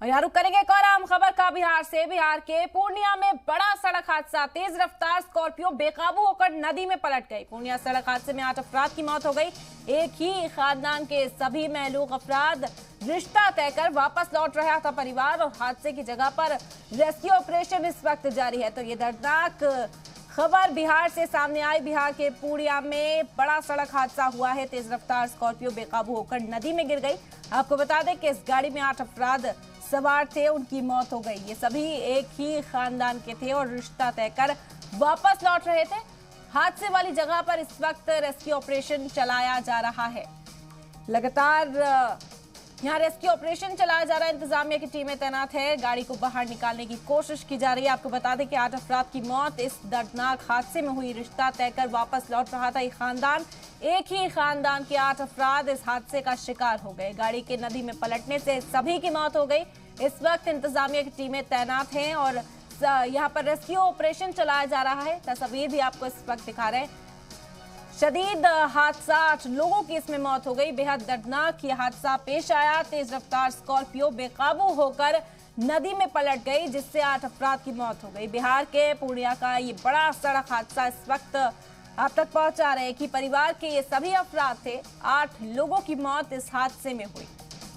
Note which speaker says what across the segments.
Speaker 1: और यहाँ रुक करेंगे एक और अहम खबर का बिहार से। बिहार के पूर्णिया में बड़ा सड़क हादसा। तेज रफ्तार स्कॉर्पियो बेकाबू होकर नदी में पलट गई। पूर्णिया सड़क हादसे में 8 अफराद की मौत हो गई। एक ही खानदान के सभी महलूक अफराद रिश्ता तय कर वापस लौट रहा था परिवार, और हादसे की जगह पर रेस्क्यू ऑपरेशन इस वक्त जारी है। तो ये दर्दनाक खबर बिहार से सामने आई। बिहार के पूर्णिया में बड़ा सड़क हादसा हुआ है। तेज रफ्तार स्कॉर्पियो बेकाबू होकर नदी में गिर गई। आपको बता दें कि इस गाड़ी में 8 अफराद सवार थे, उनकी मौत हो गई। ये सभी एक ही खानदान के थे और रिश्ता तय कर वापस लौट रहे थे। हादसे वाली जगह पर इस वक्त रेस्क्यू ऑपरेशन चलाया जा रहा है। लगातार यहाँ रेस्क्यू ऑपरेशन चलाया जा रहा है। इंतजामिया की टीमें तैनात है। गाड़ी को बाहर निकालने की कोशिश की जा रही है। आपको बता दें कि 8 अफराद की मौत इस दर्दनाक हादसे में हुई। रिश्ता तय कर वापस लौट रहा था ये खानदान। एक ही खानदान के 8 अफराद इस हादसे का शिकार हो गए। गाड़ी के नदी में पलटने से सभी की मौत हो गई। इस वक्त इंतजामिया की टीमें तैनात हैं और यहाँ पर रेस्क्यू ऑपरेशन चलाया जा रहा है। तस्वीर भी आपको इस वक्त दिखा रहे हैं। शदीद हादसा, 8 लोगों की इसमें मौत हो गई। बेहद दर्दनाक ये हादसा पेश आया। तेज रफ्तार स्कॉर्पियो बेकाबू होकर नदी में पलट गई, जिससे 8 अफराद की मौत हो गई। बिहार के पूर्णिया का ये बड़ा सड़क हादसा इस वक्त आप तक पहुंचा रहे हैं कि परिवार के ये सभी अफराद थे। 8 लोगों की मौत इस हादसे में हुई।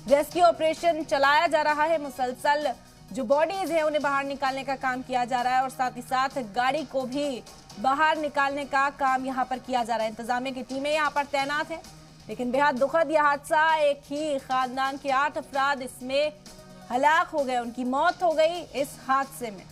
Speaker 1: रेस्क्यू ऑपरेशन चलाया जा रहा है। मुसलसल जो बॉडीज है उन्हें बाहर निकालने का काम किया जा रहा है और साथ ही साथ गाड़ी को भी बाहर निकालने का काम यहाँ पर किया जा रहा है। इंतजामिया की टीमें यहाँ पर तैनात हैं। लेकिन बेहद दुखद यह हादसा, एक ही खानदान के 8 अफराद इसमें हलाक हो गए, उनकी मौत हो गई इस हादसे में।